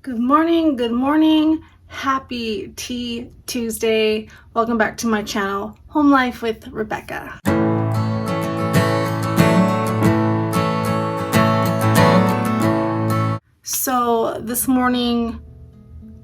Good morning, good morning. Happy Tea Tuesday. Welcome back to my channel, Home Life with Rebecca. So this morning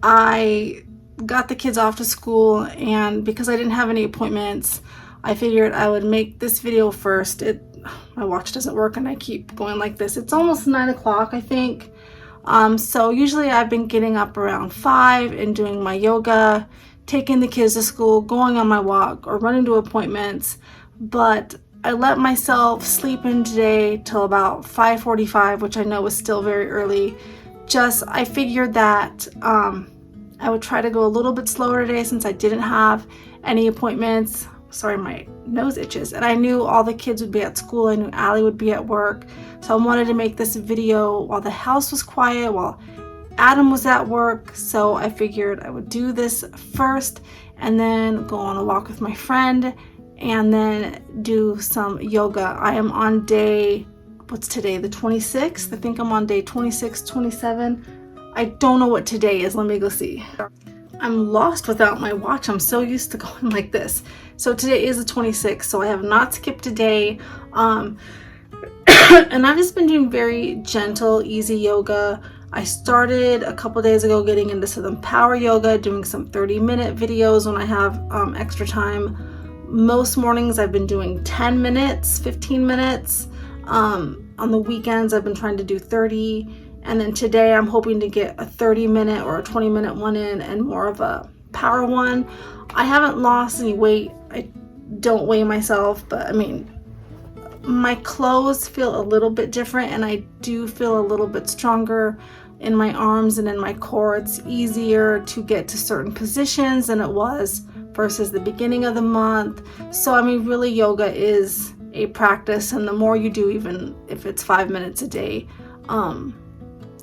I got the kids off to school, and because I didn't have any appointments, I figured I would make this video first. My watch doesn't work and I keep going like this. It's almost 9 o'clock, I think. So usually I've been getting up around 5 and doing my yoga, taking the kids to school, going on my walk, or running to appointments. But I let myself sleep in today till about 5:45, which I know is still very early. I figured that I would try to go a little bit slower today since I didn't have any appointments. Sorry, my nose itches. And I knew all the kids would be at school. I knew Allie would be at work. So I wanted to make this video while the house was quiet, while Adam was at work. So I figured I would do this first and then go on a walk with my friend and then do some yoga. I am on day, what's today, the 26th? I think I'm on day 26, 27. I don't know what today is. Let me go see. I'm lost without my watch. I'm so used to going like this. So today is the 26th, so I have not skipped a day. And I've just been doing very gentle, easy yoga. I started a couple days ago getting into some power yoga, doing some 30-minute videos when I have extra time. Most mornings I've been doing 10 minutes, 15 minutes. On the weekends I've been trying to do 30. And then today I'm hoping to get a 30-minute or a 20-minute one in and more of a power one. I haven't lost any weight. I don't weigh myself, but I mean, my clothes feel a little bit different and I do feel a little bit stronger in my arms and in my core. It's easier to get to certain positions than it was versus the beginning of the month. So I mean, really, yoga is a practice, and the more you do, even if it's 5 minutes a day,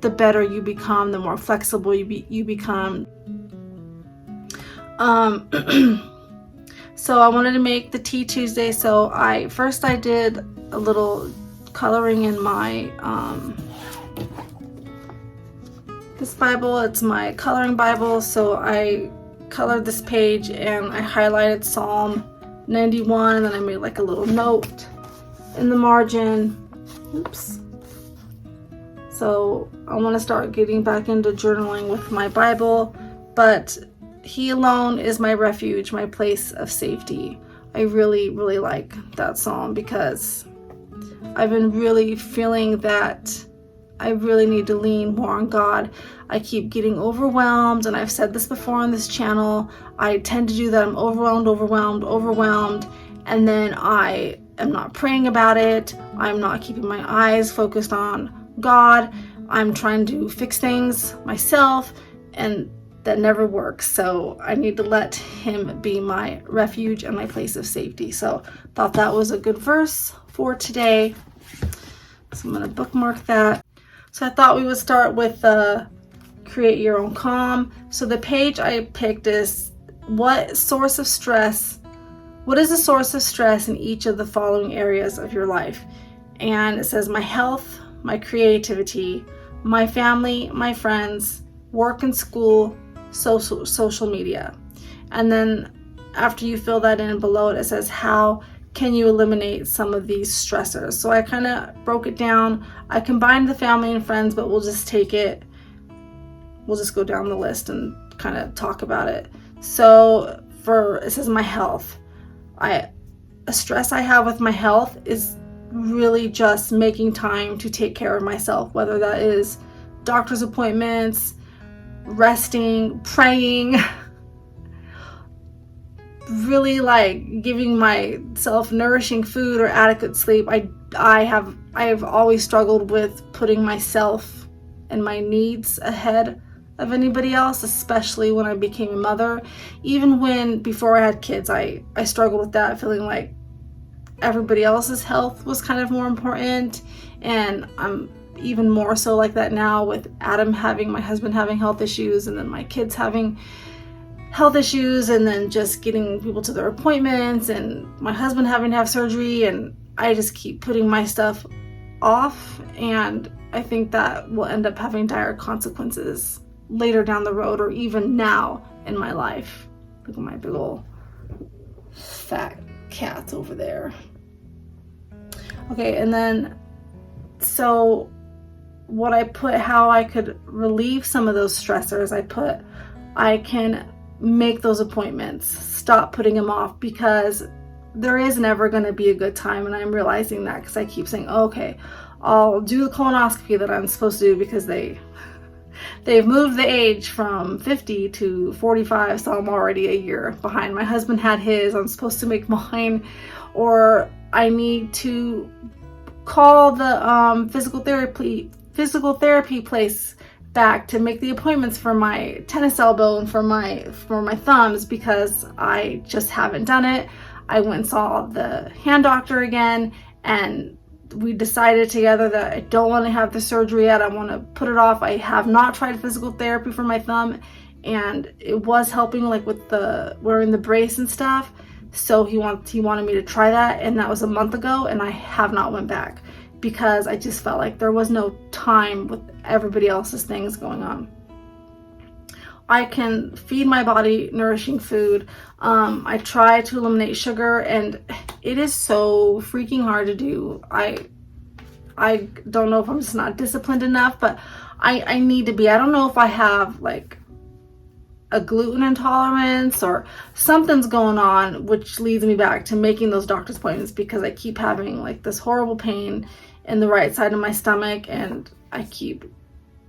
the better you become, the more flexible you become. So I wanted to make the Tea Tuesday. So I did a little coloring in my this Bible. It's my coloring Bible. So I colored this page and I highlighted Psalm 91, and then I made like a little note in the margin. Oops. So I want to start getting back into journaling with my Bible, but He alone is my refuge, my place of safety. I really, really like that psalm because I've been really feeling that I really need to lean more on God. I keep getting overwhelmed, and I've said this before on this channel. I tend to do that. I'm overwhelmed, and then I am not praying about it. I'm not keeping my eyes focused on God. I'm trying to fix things myself, and that never works. So I need to let Him be my refuge and my place of safety. So thought that was a good verse for today. So I'm going to bookmark that. So I thought we would start with create your own calm. So the page I picked is what is the source of stress in each of the following areas of your life? And it says my health, my creativity, my family, my friends, work and school, social media. And then after you fill that in, below it says how can you eliminate some of these stressors. So I kind of broke it down. I combined the family and friends, but we'll just go down the list and kind of talk about it. So it says my health. A stress I have with my health is really just making time to take care of myself, whether that is doctor's appointments, resting, praying, really like giving myself nourishing food or adequate sleep. I have always struggled with putting myself and my needs ahead of anybody else, especially when I became a mother. Even before I had kids, I struggled with that, feeling like everybody else's health was kind of more important. And I'm even more so like that now with my husband having health issues, and then my kids having health issues, and then just getting people to their appointments, and my husband having to have surgery, and I just keep putting my stuff off, and I think that will end up having dire consequences later down the road or even now in my life. Look at my big old fat cats over there. Okay, and then so what I put, how I could relieve some of those stressors, I can make those appointments, stop putting them off, because there is never going to be a good time, and I'm realizing that because I keep saying, oh, okay, I'll do the colonoscopy that I'm supposed to do, because they've moved the age from 50 to 45, so I'm already a year behind. My husband had his, I'm supposed to make mine, or I need to call the physical therapy place back to make the appointments for my tennis elbow and for my thumbs, because I just haven't done it. I went and saw the hand doctor again, and we decided together that I don't want to have the surgery yet. I want to put it off. I have not tried physical therapy for my thumb, and it was helping, like with the wearing the brace and stuff. So he wanted me to try that, and that was a month ago, and I have not went back because I just felt like there was no time with everybody else's things going on. I can feed my body nourishing food. I try to eliminate sugar, and it is so freaking hard to do. I don't know if I'm just not disciplined enough, but I need to be. I don't know if I have like a gluten intolerance or something's going on, which leads me back to making those doctor's appointments, because I keep having like this horrible pain in the right side of my stomach, and I keep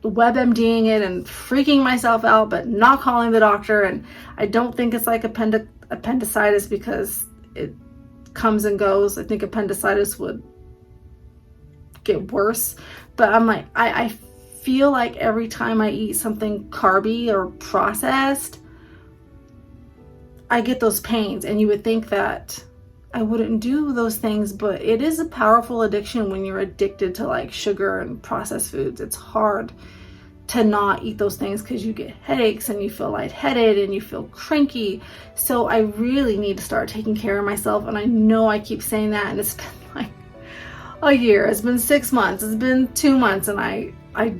WebMDing it and freaking myself out, but not calling the doctor. And I don't think it's like appendicitis, because it comes and goes. I think appendicitis would get worse, but I'm like, I feel like every time I eat something carby or processed, I get those pains. And you would think that I wouldn't do those things, but it is a powerful addiction when you're addicted to like sugar and processed foods. It's hard to not eat those things because you get headaches and you feel lightheaded and you feel cranky. So I really need to start taking care of myself. And I know I keep saying that, and it's been like a year, it's been 6 months, it's been 2 months, and I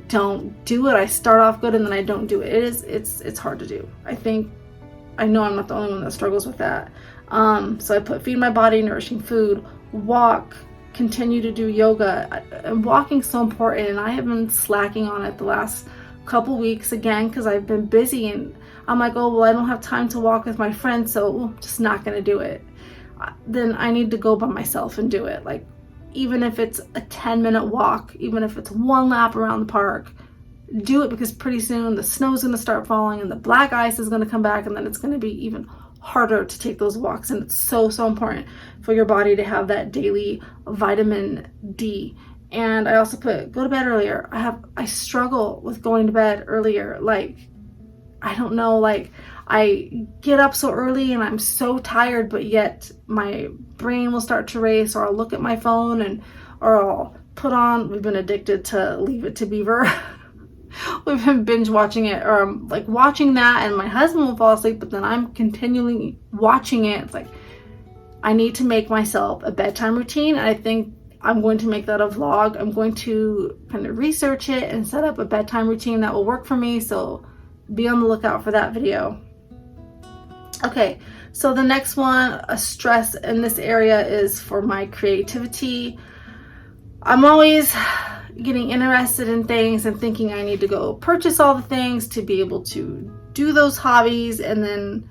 don't do it. I start off good and then I don't do it. It's hard to do. I know I'm not the only one that struggles with that. So I put feed my body nourishing food, walk, continue to do yoga. And walking's so important, and I have been slacking on it the last couple weeks again because I've been busy, and I'm like, oh well, I don't have time to walk with my friends, so I'm just not gonna do it. Then I need to go by myself and do it. Like, even if it's a 10-minute walk, even if it's one lap around the park, do it, because pretty soon the snow's gonna start falling and the black ice is gonna come back, and then it's gonna be even harder to take those walks. And it's so important for your body to have that daily vitamin D. And I also put go to bed earlier. I struggle with going to bed earlier. Like, I don't know, like I get up so early and I'm so tired, but yet my brain will start to race, or I'll look at my phone or I'll put on, we've been addicted to Leave It to Beaver. We've been binge watching it, or I'm like watching that, and my husband will fall asleep, but then I'm continually watching it. It's like, I need to make myself a bedtime routine. And I think I'm going to make that a vlog. I'm going to kind of research it and set up a bedtime routine that will work for me. So be on the lookout for that video. Okay, so the next one, a stress in this area, is for my creativity. I'm always getting interested in things and thinking I need to go purchase all the things to be able to do those hobbies, and then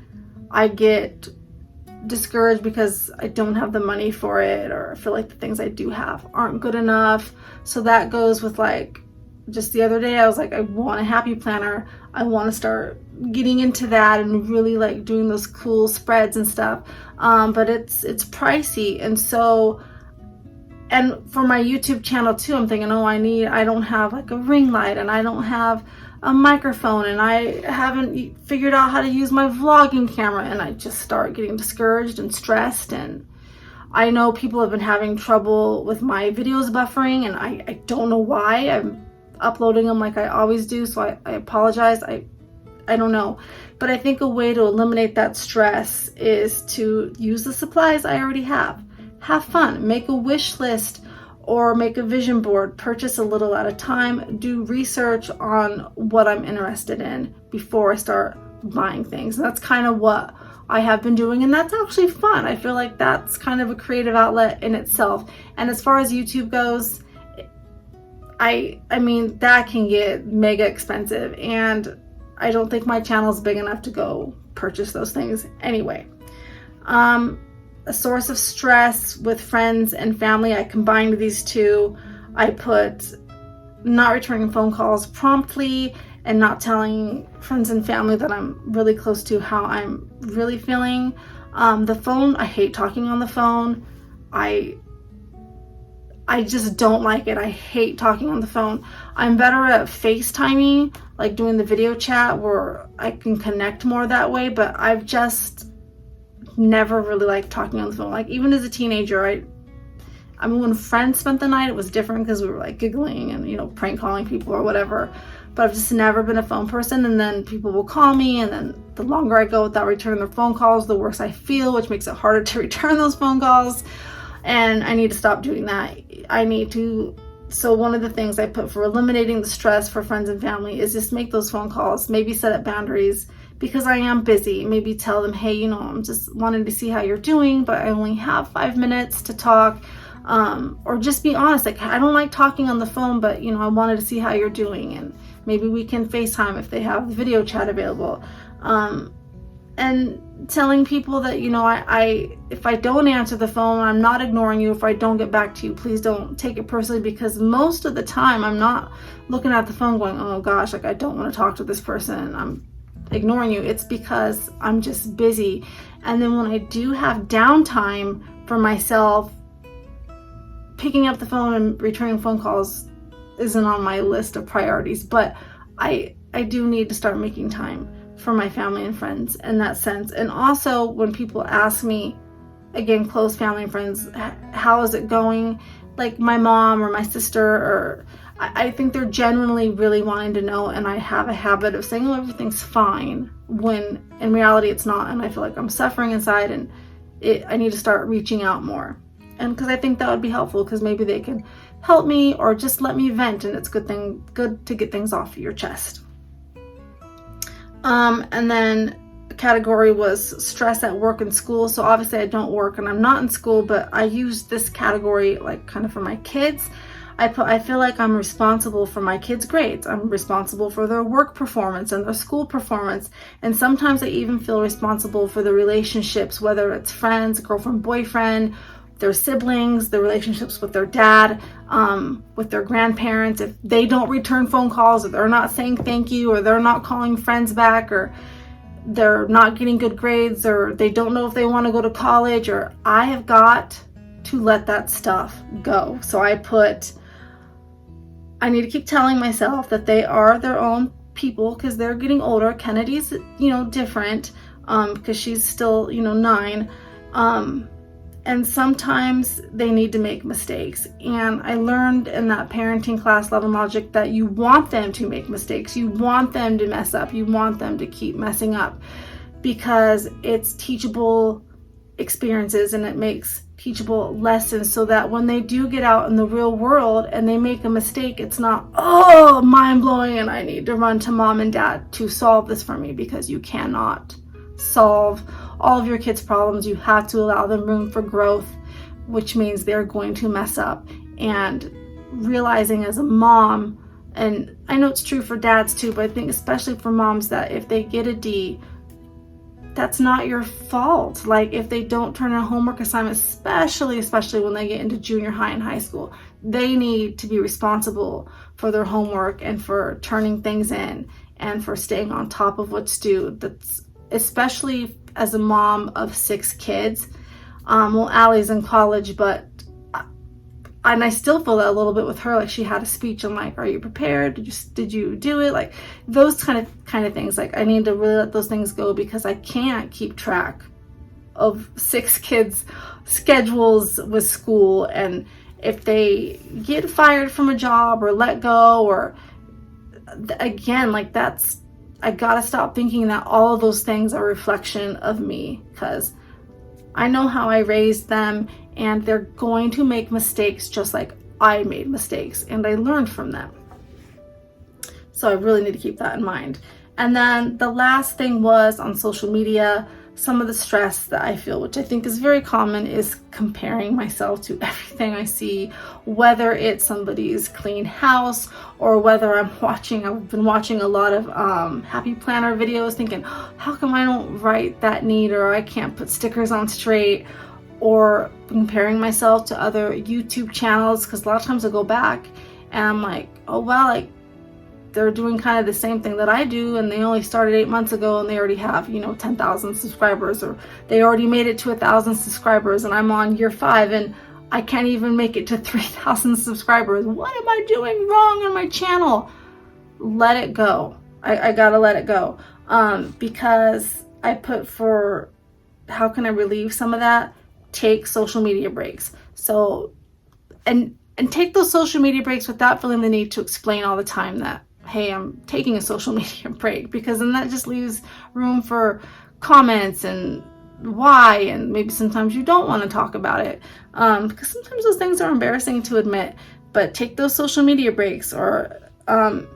I get discouraged because I don't have the money for it, or I feel like the things I do have aren't good enough. So that goes with, like, just the other day I was like, I want a happy planner. I want to start getting into that and really like doing those cool spreads and stuff, but it's pricey. And so, and for my YouTube channel too, I'm thinking, oh, I don't have like a ring light, and I don't have a microphone, and I haven't figured out how to use my vlogging camera, and I just start getting discouraged and stressed. And I know people have been having trouble with my videos buffering, and I don't know why. I'm uploading them like I always do, so I apologize. I don't know, but I think a way to eliminate that stress is to use the supplies I already have. Have fun, make a wish list, or make a vision board, purchase a little at a time, do research on what I'm interested in before I start buying things. And that's kind of what I have been doing, and that's actually fun. I feel like that's kind of a creative outlet in itself. And as far as YouTube goes, I mean, that can get mega expensive, and I don't think my channel's big enough to go purchase those things anyway. A source of stress with friends and family, I combined these two. I put not returning phone calls promptly and not telling friends and family that I'm really close to how I'm really feeling. The phone, I hate talking on the phone. I just don't like it. I hate talking on the phone. I'm better at FaceTiming, like doing the video chat where I can connect more that way, but I've just never really liked talking on the phone. Like even as a teenager, I mean, when friends spent the night, it was different because we were like giggling and, you know, prank calling people or whatever. But I've just never been a phone person. And then people will call me, and then the longer I go without returning their phone calls, the worse I feel, which makes it harder to return those phone calls. And I need to stop doing that. So one of the things I put for eliminating the stress for friends and family is just make those phone calls, maybe set up boundaries, because I am busy. Maybe tell them, hey, you know, I'm just wanting to see how you're doing, but I only have 5 minutes to talk. Or just be honest, like, I don't like talking on the phone, but, you know, I wanted to see how you're doing, and maybe we can FaceTime if they have video chat available. And telling people that, you know, if I don't answer the phone, I'm not ignoring you. If I don't get back to you, please don't take it personally, because most of the time I'm not looking at the phone going, oh gosh, like I don't want to talk to this person, I'm ignoring you. It's because I'm just busy. And then when I do have downtime for myself, picking up the phone and returning phone calls isn't on my list of priorities, but I do need to start making time for my family and friends in that sense. And also when people ask me, again, close family and friends, how is it going? Like my mom or my sister, or I think they're genuinely really wanting to know, and I have a habit of saying, oh, everything's fine, when in reality it's not, and I feel like I'm suffering inside, and I need to start reaching out more. And because I think that would be helpful, because maybe they can help me or just let me vent, and it's good to get things off your chest. And then the category was stress at work and school. So obviously I don't work and I'm not in school, but I use this category like kind of for my kids. I feel like I'm responsible for my kids' grades. I'm responsible for their work performance and their school performance. And sometimes I even feel responsible for the relationships, whether it's friends, girlfriend, boyfriend, their siblings, the relationships with their dad, with their grandparents. If they don't return phone calls, or they're not saying thank you, or they're not calling friends back, or they're not getting good grades, or they don't know if they want to go to college, or I have got to let that stuff go. So I need to keep telling myself that they are their own people, because they're getting older. Kennedy's, different, because she's still, 9. And sometimes they need to make mistakes. And I learned in that parenting class, Love and Logic, that you want them to make mistakes. You want them to mess up. You want them to keep messing up, because it's teachable experiences and it makes teachable lessons, so that when they do get out in the real world and they make a mistake, it's not, oh, mind-blowing, and I need to run to mom and dad to solve this for me, because you cannot solve all of your kids' problems. You have to allow them room for growth, which means they're going to mess up. And realizing as a mom, and I know it's true for dads too, but I think especially for moms, that if they get a D, that's not your fault. Like if they don't turn in a homework assignment, especially when they get into junior high and high school, they need to be responsible for their homework and for turning things in and for staying on top of what's due. That's especially as a mom of 6 kids. Allie's in college, and I still feel that a little bit with her. Like she had a speech. I'm like, are you prepared? Did you do it? Like those kind of things. Like I need to really let those things go, because I can't keep track of 6 kids' schedules with school. And if they get fired from a job or let go, or again, like I gotta stop thinking that all of those things are a reflection of me, because I know how I raised them, and they're going to make mistakes just like I made mistakes and I learned from them. So I really need to keep that in mind. And then the last thing was on social media, some of the stress that I feel, which I think is very common, is comparing myself to everything I see, whether it's somebody's clean house or whether I've been watching a lot of happy planner videos thinking, how come I don't write that neat, or I can't put stickers on straight, or comparing myself to other YouTube channels, because a lot of times I go back and I'm like, oh wow, like they're doing kind of the same thing that I do, and they only started 8 months ago and they already have, 10,000 subscribers, or they already made it to 1,000 subscribers and I'm on year 5 and I can't even make it to 3,000 subscribers. What am I doing wrong on my channel? Let it go. I gotta let it go. Because I put for how can I relieve some of that? Take social media breaks. So, and take those social media breaks without feeling the need to explain all the time that, hey, I'm taking a social media break, because then that just leaves room for comments and why, and maybe sometimes you don't want to talk about it, because sometimes those things are embarrassing to admit. But take those social media breaks, or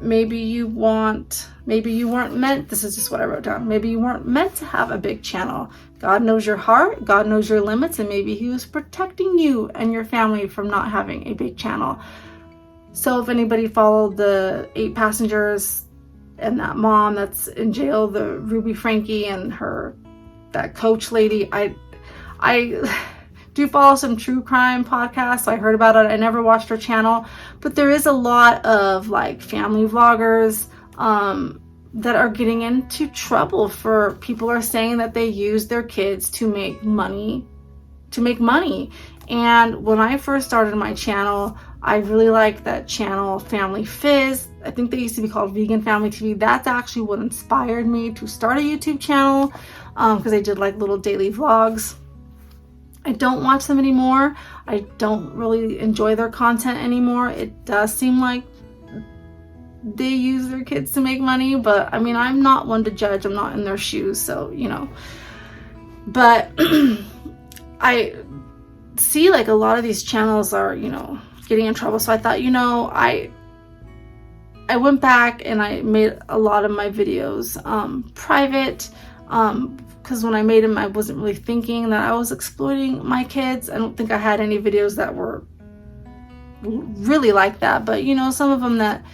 maybe you weren't meant, this is just what I wrote down, maybe you weren't meant to have a big channel. God knows your heart, God knows your limits, and maybe he was protecting you and your family from not having a big channel. So if anybody followed the 8 passengers and that mom that's in jail, the Ruby Frankie and that coach lady, I do follow some true crime podcasts. So I heard about it. I never watched her channel, but there is a lot of like family vloggers that are getting into trouble for people are saying that they use their kids to make money. And when I first started my channel, I really liked that channel, Family Fizz. I think they used to be called Vegan Family TV. That's actually what inspired me to start a YouTube channel, because I did like little daily vlogs. I don't watch them anymore. I don't really enjoy their content anymore. It does seem like they use their kids to make money, but I mean, I'm not one to judge. I'm not in their shoes, so, But I see like a lot of these channels are, getting in trouble. So I thought, I went back and I made a lot of my videos private, because when I made them, I wasn't really thinking that I was exploiting my kids. I don't think I had any videos that were really like that, but some of them that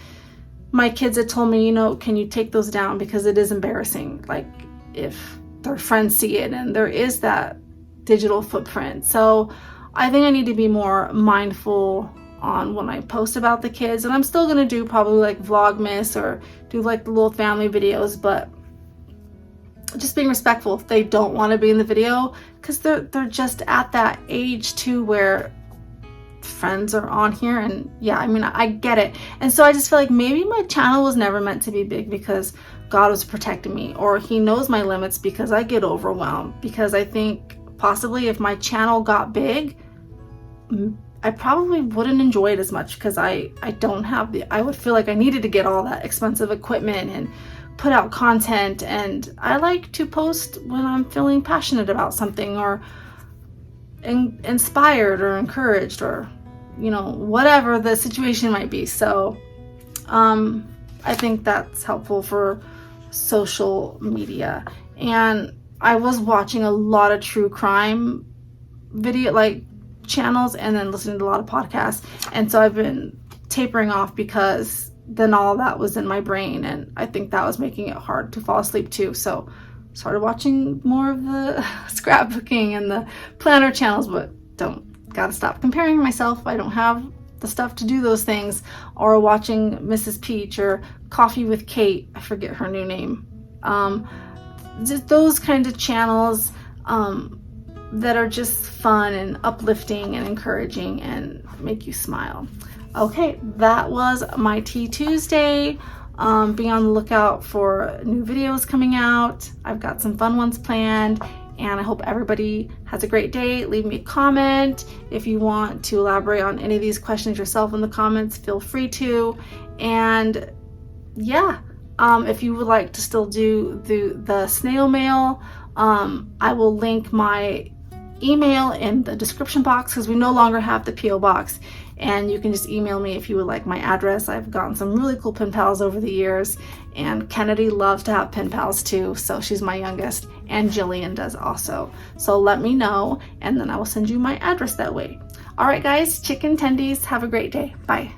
my kids had told me, can you take those down, because it is embarrassing, like if their friends see it, and there is that digital footprint. So I think I need to be more mindful on when I post about the kids, and I'm still gonna do probably like Vlogmas or do like the little family videos, but just being respectful if they don't want to be in the video, because they're just at that age too where friends are on here, and yeah, I mean, I get it. And so I just feel like maybe my channel was never meant to be big because God was protecting me, or he knows my limits because I get overwhelmed. Because I think possibly if my channel got big, I probably wouldn't enjoy it as much, because I don't have I would feel like I needed to get all that expensive equipment and put out content, and I like to post when I'm feeling passionate about something, or inspired or encouraged, or whatever the situation might be. So I think that's helpful for social media. And I was watching a lot of true crime video like channels, and then listening to a lot of podcasts, and so I've been tapering off because then all that was in my brain, and I think that was making it hard to fall asleep too. So started watching more of the scrapbooking and the planner channels, but gotta stop comparing myself. I don't have the stuff to do those things. Or watching Mrs. Peach or Coffee with Kate, I forget her new name, just those kinds of channels that are just fun and uplifting and encouraging and make you smile. Okay, that was my Tea Tuesday. Be on the lookout for new videos coming out. I've got some fun ones planned, and I hope everybody has a great day. Leave me a comment. If you want to elaborate on any of these questions yourself in the comments, feel free to. And yeah, if you would like to still do the snail mail, I will link my email in the description box, because we no longer have the PO box. and you can just email me if you would like my address. I've gotten some really cool pen pals over the years, and Kennedy loves to have pen pals too, so she's my youngest, and Jillian does also. So let me know, and then I will send you my address that way. All right guys, chicken tendies, have a great day. Bye.